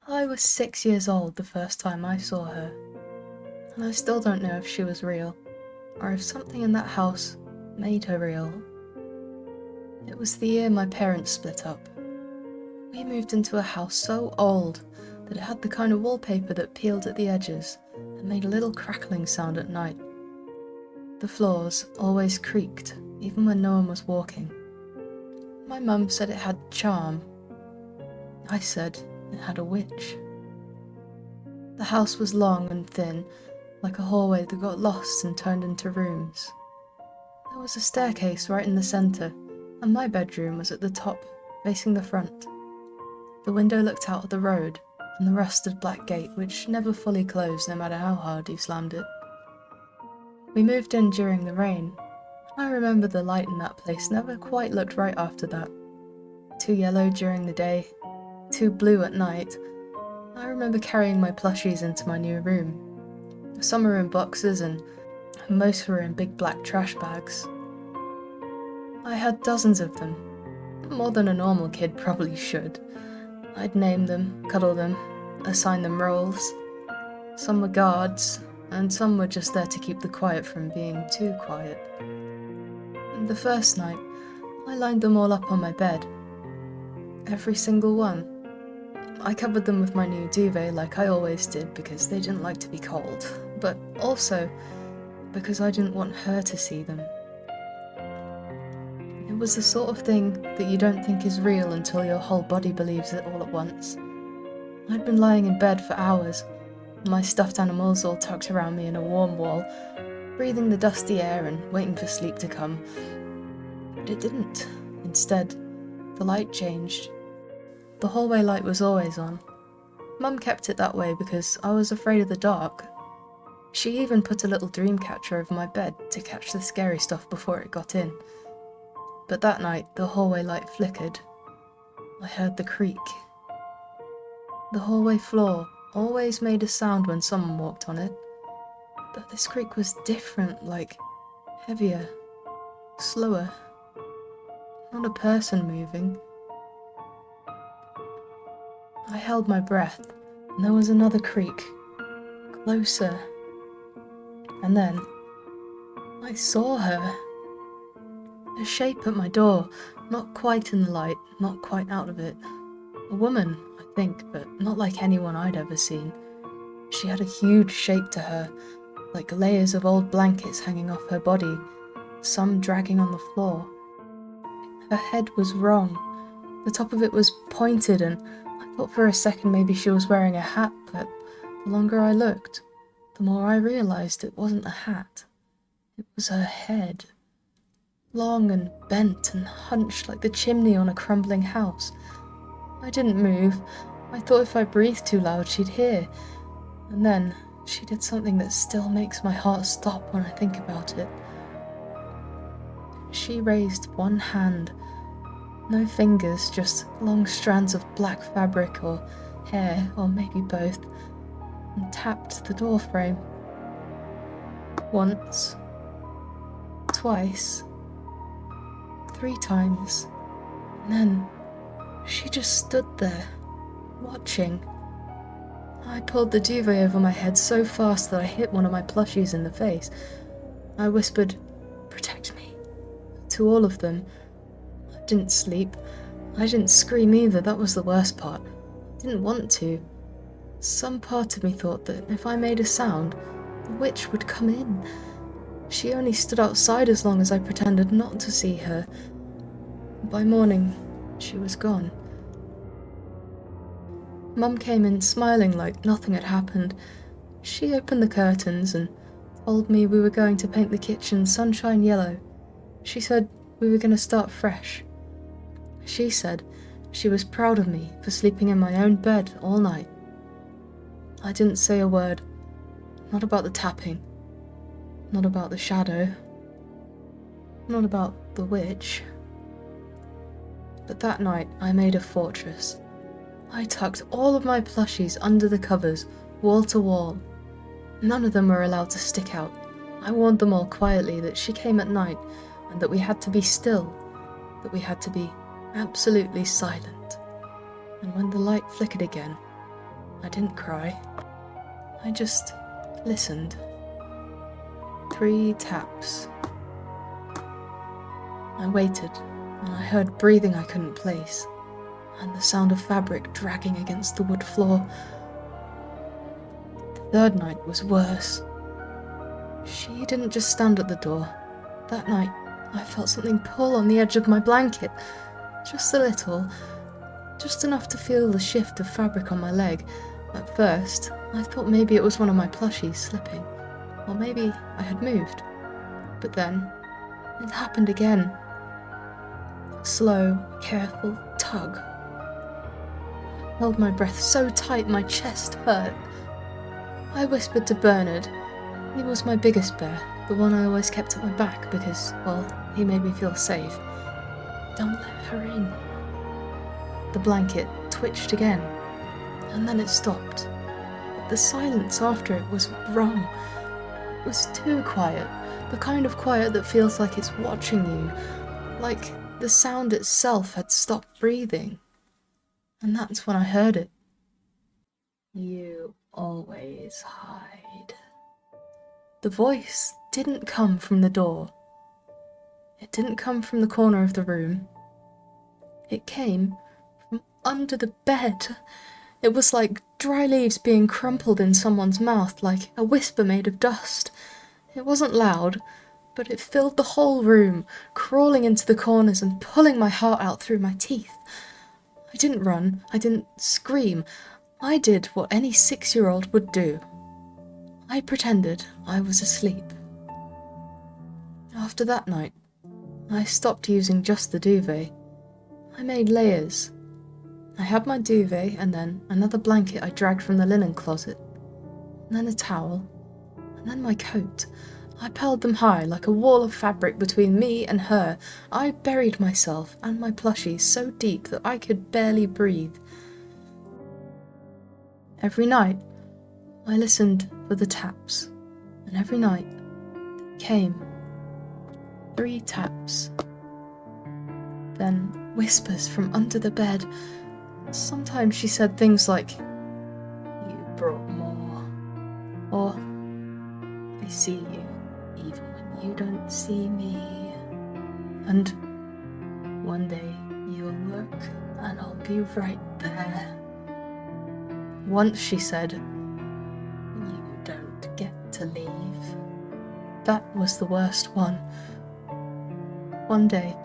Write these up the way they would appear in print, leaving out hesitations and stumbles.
I was 6 years old the first time I saw her, and I still don't know if she was real, or if something in that house made her real. It was the year my parents split up. We moved into a house so old that it had the kind of wallpaper that peeled at the edges and made a little crackling sound at night. The floors always creaked, even when no one was walking. My mum said it had charm. I said it had a witch. The house was long and thin, like a hallway that got lost and turned into rooms. There was a staircase right in the centre, and my bedroom was at the top, facing the front. The window looked out at the road, and the rusted black gate which never fully closed no matter how hard you slammed it. We moved in during the rain. I remember the light in that place never quite looked right after that. Too yellow during the day, too blue at night. I remember carrying my plushies into my new room. Some were in boxes and most were in big black trash bags. I had dozens of them, more than a normal kid probably should. I'd name them, cuddle them, assign them roles. Some were guards, and some were just there to keep the quiet from being too quiet. The first night, I lined them all up on my bed. Every single one. I covered them with my new duvet like I always did because they didn't like to be cold, but also because I didn't want her to see them. It was the sort of thing that you don't think is real until your whole body believes it all at once. I'd been lying in bed for hours, my stuffed animals all tucked around me in a warm wall, breathing the dusty air and waiting for sleep to come. But it didn't. Instead, the light changed. The hallway light was always on. Mum kept it that way because I was afraid of the dark. She even put a little dream catcher over my bed to catch the scary stuff before it got in. But that night, the hallway light flickered. I heard the creak. The hallway floor always made a sound when someone walked on it, but this creak was different, like heavier, slower. Not a person moving. I held my breath, and there was another creak, closer. And then I saw her. A shape at my door, not quite in the light, not quite out of it. A woman, I think, but not like anyone I'd ever seen. She had a huge shape to her, like layers of old blankets hanging off her body, some dragging on the floor. Her head was wrong. The top of it was pointed, and I thought for a second maybe she was wearing a hat, but the longer I looked, the more I realised it wasn't a hat. It was her head. Long and bent and hunched like the chimney on a crumbling house. I didn't move. I thought if I breathed too loud she'd hear. And then she did something that still makes my heart stop when I think about it. She raised one hand. No fingers, just long strands of black fabric or hair, or maybe both, and tapped the door frame. Once. Twice. 3 times, and then she just stood there, watching. I pulled the duvet over my head so fast that I hit one of my plushies in the face. I whispered, "Protect me," to all of them. I didn't sleep. I didn't scream either, that was the worst part. I didn't want to. Some part of me thought that if I made a sound, the witch would come in. She only stood outside as long as I pretended not to see her. By morning, she was gone. Mum came in smiling like nothing had happened. She opened the curtains and told me we were going to paint the kitchen sunshine yellow. She said we were going to start fresh. She said she was proud of me for sleeping in my own bed all night. I didn't say a word. Not about the tapping. Not about the shadow. Not about the witch. But that night I made a fortress. I tucked all of my plushies under the covers, wall to wall. None of them were allowed to stick out. I warned them all quietly that she came at night and that we had to be still, that we had to be absolutely silent. And when the light flickered again, I didn't cry. I just listened. 3 taps. I waited, and I heard breathing I couldn't place, and the sound of fabric dragging against the wood floor. The 3rd night was worse. She didn't just stand at the door. That night, I felt something pull on the edge of my blanket. Just a little. Just enough to feel the shift of fabric on my leg. At first, I thought maybe it was one of my plushies slipping. Or maybe I had moved. But then, it happened again. A slow, careful tug. I held my breath so tight my chest hurt. I whispered to Bernard. He was my biggest bear, the one I always kept at my back because, well, he made me feel safe. Don't let her in. The blanket twitched again, and then it stopped. But the silence after it was wrong. It was too quiet, the kind of quiet that feels like it's watching you, like the sound itself had stopped breathing. And that's when I heard it. You always hide. The voice didn't come from the door. It didn't come from the corner of the room. It came from under the bed. It was like dry leaves being crumpled in someone's mouth, like a whisper made of dust. It wasn't loud, but it filled the whole room, crawling into the corners and pulling my heart out through my teeth. I didn't run. I didn't scream. I did what any 6-year-old would do. I pretended I was asleep. After that night, I stopped using just the duvet. I made layers. I had my duvet and then another blanket I dragged from the linen closet, and then a towel, and then my coat. I piled them high like a wall of fabric between me and her. I buried myself and my plushies so deep that I could barely breathe. Every night, I listened for the taps, and every night they came. 3 taps. Then whispers from under the bed. Sometimes she said things like, "You brought more," or "I see you, even when you don't see me." And one day you'll look and I'll be right there. Once she said, "You don't get to leave." That was the worst one. One day,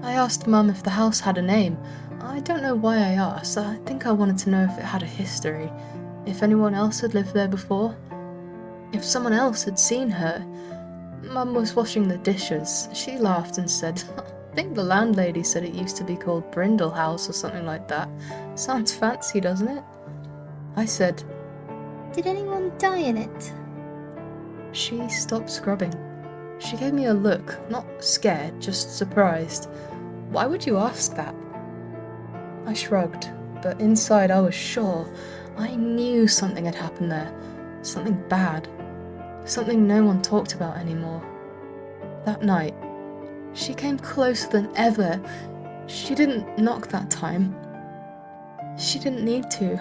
I asked Mum if the house had a name. I don't know why I asked. I think I wanted to know if it had a history, if anyone else had lived there before, if someone else had seen her. Mum was washing the dishes. She laughed and said, "I think the landlady said it used to be called Brindle House or something like that. Sounds fancy, doesn't it?" I said, "Did anyone die in it?" She stopped scrubbing. She gave me a look, not scared, just surprised. "Why would you ask that?" I shrugged, but inside I was sure. I knew something had happened there. Something bad. Something no one talked about anymore. That night, she came closer than ever. She didn't knock that time. She didn't need to.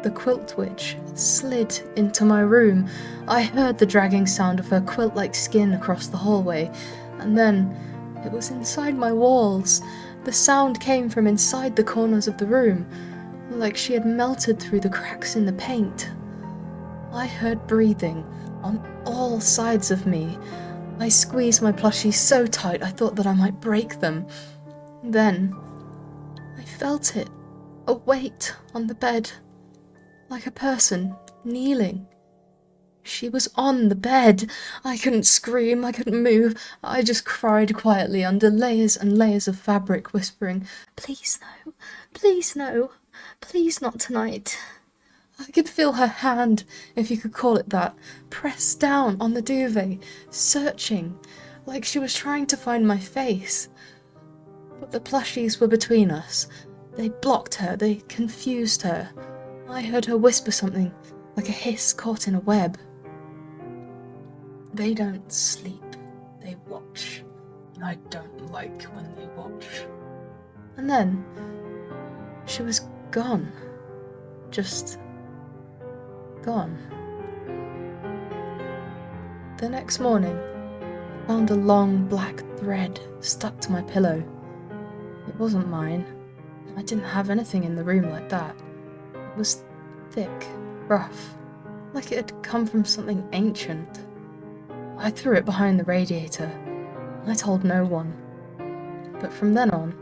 The quilt witch slid into my room. I heard the dragging sound of her quilt-like skin across the hallway, and then it was inside my walls. The sound came from inside the corners of the room, like she had melted through the cracks in the paint. I heard breathing on all sides of me. I squeezed my plushies so tight I thought that I might break them. Then I felt it, a weight on the bed. Like a person, kneeling. She was on the bed. I couldn't scream, I couldn't move. I just cried quietly under layers and layers of fabric, whispering, "Please no, please no, please not tonight." I could feel her hand, if you could call it that, pressed down on the duvet, searching, like she was trying to find my face. But the plushies were between us. They blocked her, they confused her. I heard her whisper something, like a hiss caught in a web. "They don't sleep, they watch. I don't like when they watch." And then, she was gone. just gone. The next morning, I found a long black thread stuck to my pillow. It wasn't mine. I didn't have anything in the room like that. It was thick, rough, like it had come from something ancient. I threw it behind the radiator. I told no one. But from then on,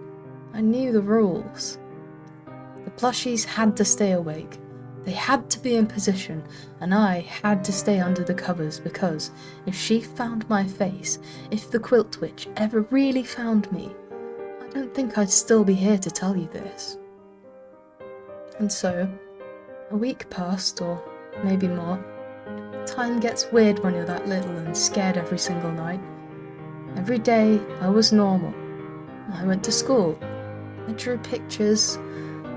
I knew the rules. The plushies had to stay awake. They had to be in position, and I had to stay under the covers because if she found my face, if the quilt witch ever really found me, I don't think I'd still be here to tell you this. And so, a week passed, or maybe more. Time gets weird when you're that little and scared every single night. Every day, I was normal. I went to school. I drew pictures.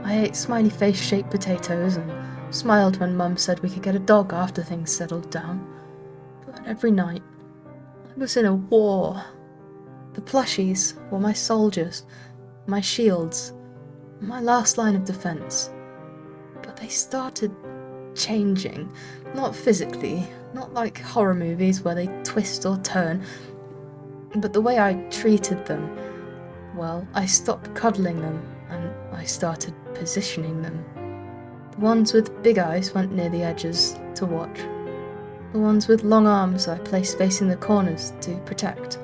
I ate smiley face-shaped potatoes and smiled when Mum said we could get a dog after things settled down. But every night, I was in a war. The plushies were my soldiers, my shields, my last line of defense. But they started changing, not physically, not like horror movies where they twist or turn, but the way I treated them. Well, I stopped cuddling them and I started positioning them. The ones with big eyes went near the edges to watch. The ones with long arms I placed facing the corners to protect.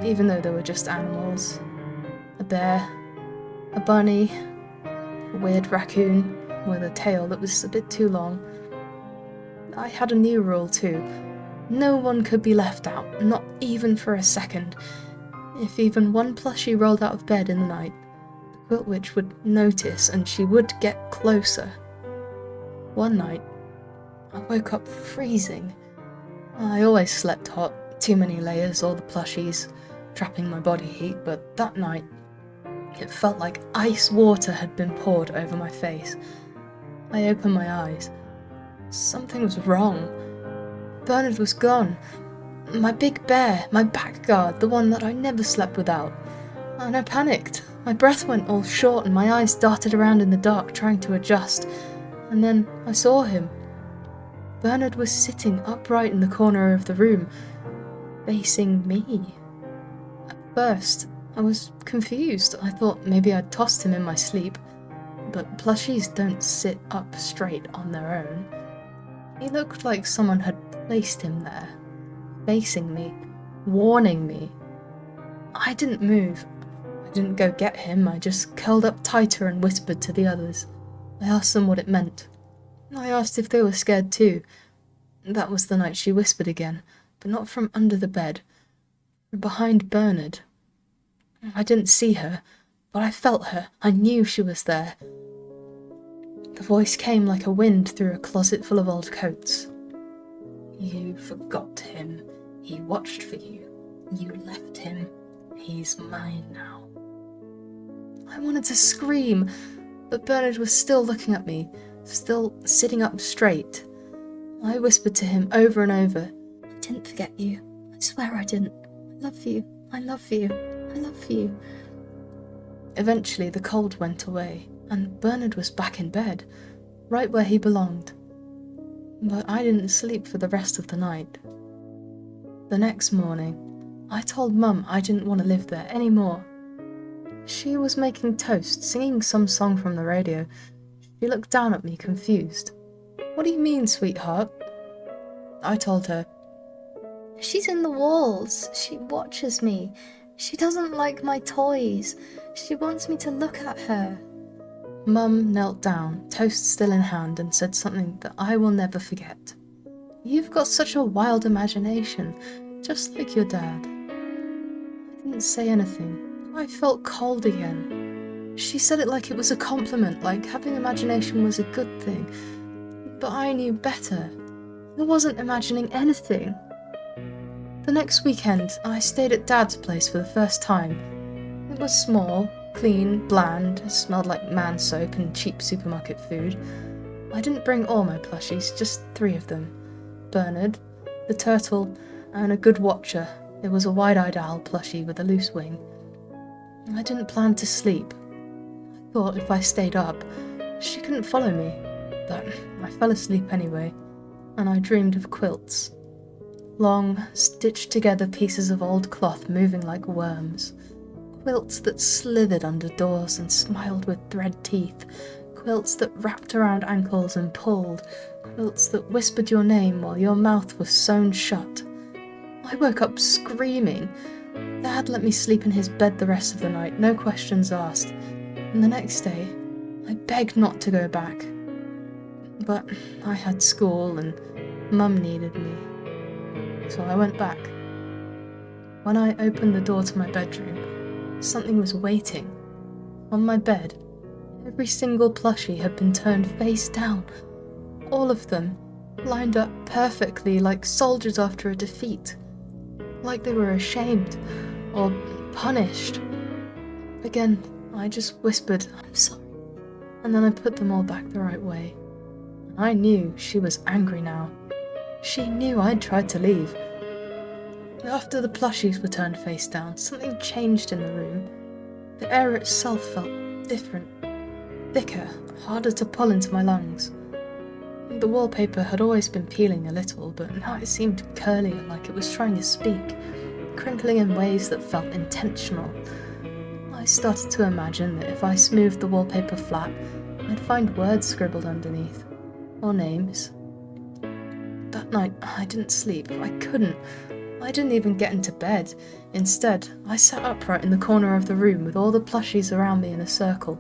Even though they were just animals. A bear, a bunny, a weird raccoon with a tail that was a bit too long. I had a new rule too. No one could be left out, not even for a second. If even one plushie rolled out of bed in the night, the quilt witch would notice and she would get closer. One night, I woke up freezing. I always slept hot, too many layers, all the plushies, trapping my body heat, but that night, it felt like ice water had been poured over my face. I opened my eyes. Something was wrong. Bernard was gone. My big bear, my back guard, the one that I never slept without. And I panicked. My breath went all short and my eyes darted around in the dark trying to adjust. And then I saw him. Bernard was sitting upright in the corner of the room, facing me. At first, I was confused. I thought maybe I'd tossed him in my sleep. But plushies don't sit up straight on their own. He looked like someone had placed him there, facing me, warning me. I didn't move. I didn't go get him. I just curled up tighter and whispered to the others. I asked them what it meant. I asked if they were scared too. That was the night she whispered again, but not from under the bed, from behind Bernard. I didn't see her, but I felt her. I knew she was there. The voice came like a wind through a closet full of old coats. You forgot him. He watched for you. You left him. He's mine now. I wanted to scream, but Bernard was still looking at me, still sitting up straight. I whispered to him over and over, I didn't forget you. I swear I didn't. I love you. I love you. I love you. Eventually the cold went away, and Bernard was back in bed, right where he belonged. But I didn't sleep for the rest of the night. The next morning, I told Mum I didn't want to live there anymore. She was making toast, singing some song from the radio. She looked down at me, confused. What do you mean, sweetheart? I told her. She's in the walls. She watches me. She doesn't like my toys. She wants me to look at her. Mum knelt down, toast still in hand, and said something that I will never forget. You've got such a wild imagination, just like your dad. I didn't say anything. I felt cold again. She said it like it was a compliment, like having imagination was a good thing. But I knew better. I wasn't imagining anything. The next weekend, I stayed at Dad's place for the first time. It was small, clean, bland, it smelled like man soap and cheap supermarket food. I didn't bring all my plushies, just 3 of them. Bernard, the turtle, and a good watcher. It was a wide-eyed owl plushie with a loose wing. I didn't plan to sleep. I thought if I stayed up, She couldn't follow me, but I fell asleep anyway, and I dreamed of quilts. Long, stitched-together pieces of old cloth moving like worms. Quilts that slithered under doors and smiled with thread teeth. Quilts that wrapped around ankles and pulled. Quilts that whispered your name while your mouth was sewn shut. I woke up screaming. Dad let me sleep in his bed the rest of the night, no questions asked. And the next day, I begged not to go back. But I had school and Mum needed me. So I went back. When I opened the door to my bedroom, something was waiting. On my bed, every single plushie had been turned face down. All of them, lined up perfectly like soldiers after a defeat. Like they were ashamed or punished. Again, I just whispered, "I'm sorry," and then I put them all back the right way. I knew she was angry now. She knew I'd tried to leave. After the plushies were turned face down, something changed in the room. The air itself felt different, thicker, harder to pull into my lungs. The wallpaper had always been peeling a little, but now it seemed curlier, like it was trying to speak, crinkling in ways that felt intentional. I started to imagine that if I smoothed the wallpaper flat, I'd find words scribbled underneath, or names. That night, I didn't sleep. I couldn't. I didn't even get into bed. Instead, I sat upright in the corner of the room with all the plushies around me in a circle.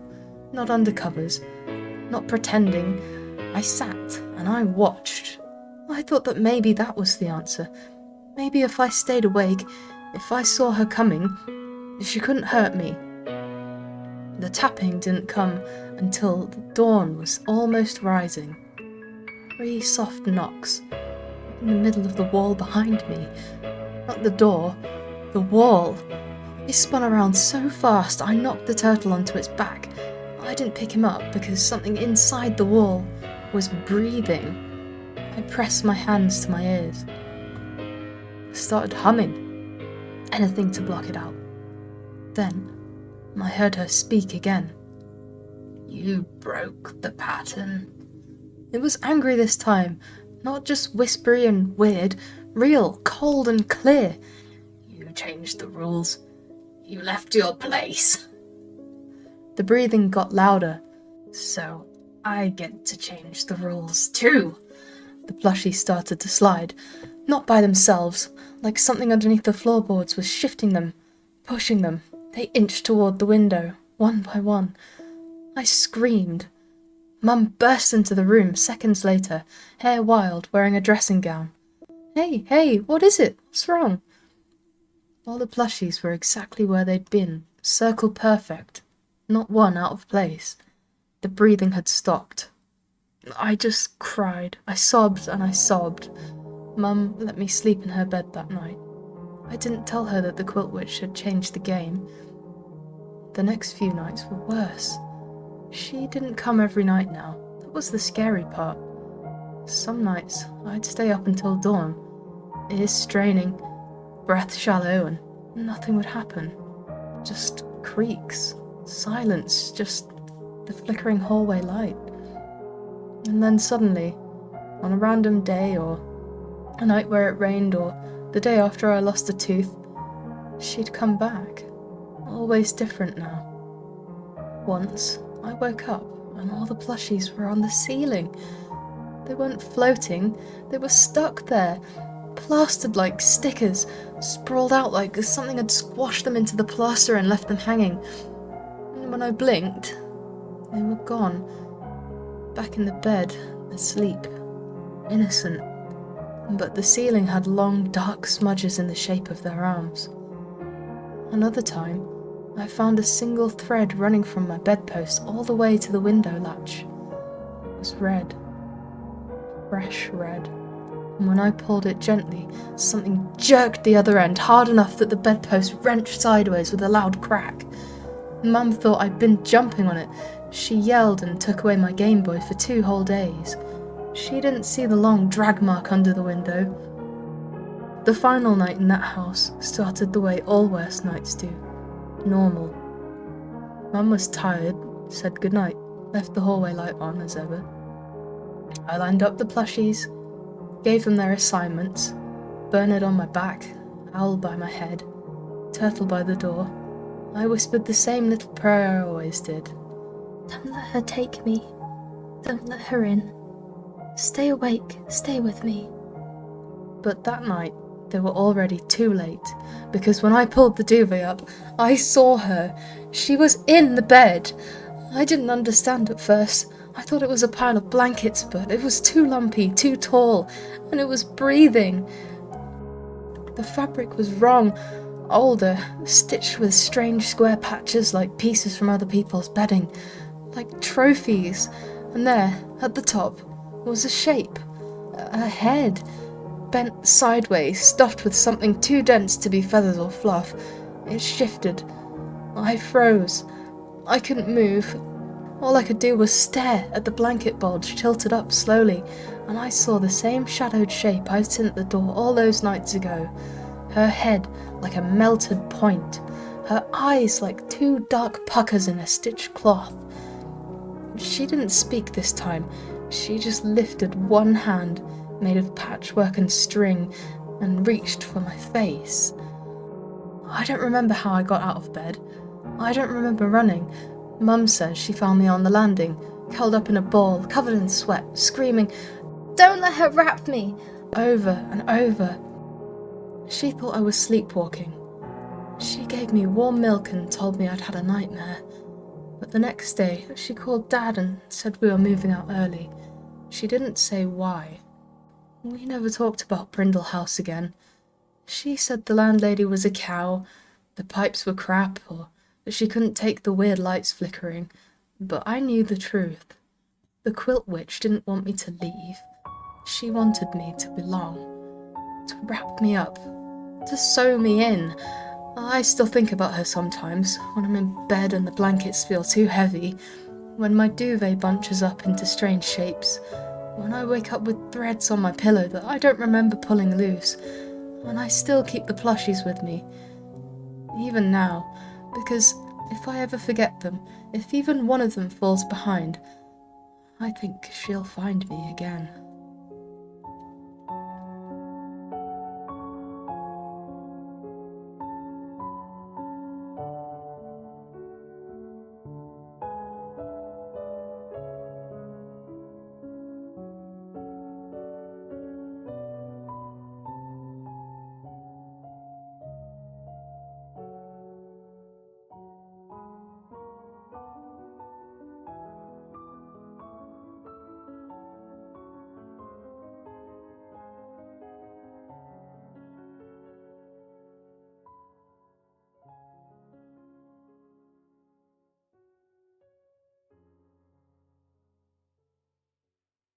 Not under covers, not pretending. I sat and I watched. I thought that maybe that was the answer. Maybe if I stayed awake, if I saw her coming, she couldn't hurt me. The tapping didn't come until the dawn was almost rising. 3 soft knocks in the middle of the wall behind me. Not the door, the wall. It spun around so fast I knocked the turtle onto its back. I didn't pick him up because something inside the wall was breathing. I pressed my hands to my ears. I started humming. Anything to block it out. Then I heard her speak again. "You broke the pattern." It was angry this time, not just whispery and weird, real, cold and clear. "You changed the rules. You left your place." The breathing got louder. "So I get to change the rules too." The plushies started to slide, not by themselves, like something underneath the floorboards was shifting them, pushing them. They inched toward the window, one by one. I screamed. Mum burst into the room seconds later, hair wild, wearing a dressing gown. Hey, what is it? What's wrong?" All the plushies were exactly where they'd been, circle perfect, not one out of place. The breathing had stopped. I just cried. I sobbed and I sobbed. Mum let me sleep in her bed that night. I didn't tell her that the quilt witch had changed the game. The next few nights were worse. She didn't come every night now. That was the scary part. Some nights I'd stay up until dawn, ears straining, breath shallow, and nothing would happen. Just creaks, silence, just the flickering hallway light. And then suddenly, on a random day or a night where it rained or the day after I lost a tooth, she'd come back. Always different now. Once, I woke up and all the plushies were on the ceiling. They weren't floating, they were stuck there, plastered like stickers, sprawled out like something had squashed them into the plaster and left them hanging. And when I blinked, they were gone. Back in the bed, asleep, innocent. But the ceiling had long, dark smudges in the shape of their arms. Another time, I found a single thread running from my bedpost all the way to the window latch. It was red. Fresh red. And when I pulled it gently, something jerked the other end hard enough that the bedpost wrenched sideways with a loud crack. Mum thought I'd been jumping on it. She yelled and took away my Game Boy for 2 whole days. She didn't see the long drag mark under the window. The final night in that house started the way all worst nights do. Normal. Mum was tired, said goodnight, left the hallway light on as ever. I lined up the plushies, gave them their assignments, Bernard on my back, Owl by my head, Turtle by the door. I whispered the same little prayer I always did. Don't let her take me. Don't let her in. Stay awake, stay with me. But that night, they were already too late, because when I pulled the duvet up, I saw her. She was in the bed. I didn't understand at first. I thought it was a pile of blankets, but it was too lumpy, too tall, and it was breathing. The fabric was wrong, older, stitched with strange square patches like pieces from other people's bedding, like trophies. And there, at the top, was a shape, a head, bent sideways, stuffed with something too dense to be feathers or fluff. It shifted. I froze. I couldn't move. All I could do was stare at the blanket bulge tilted up slowly, and I saw the same shadowed shape I'd seen at the door all those nights ago. Her head like a melted point, her eyes like two dark puckers in a stitched cloth. She didn't speak this time. She just lifted one hand, made of patchwork and string, and reached for my face. I don't remember how I got out of bed. I don't remember running. Mum says she found me on the landing, curled up in a ball, covered in sweat, screaming, Don't let her wrap me! Over and over. She thought I was sleepwalking. She gave me warm milk and told me I'd had a nightmare. But the next day, she called Dad and said we were moving out early. She didn't say why. We never talked about Brindle House again. She said the landlady was a cow, the pipes were crap, or that she couldn't take the weird lights flickering. But I knew the truth. The quilt witch didn't want me to leave. She wanted me to belong, to wrap me up, to sew me in. I still think about her sometimes, when I'm in bed and the blankets feel too heavy, when my duvet bunches up into strange shapes, when I wake up with threads on my pillow that I don't remember pulling loose, and I still keep the plushies with me, even now, because if I ever forget them, if even one of them falls behind, I think she'll find me again.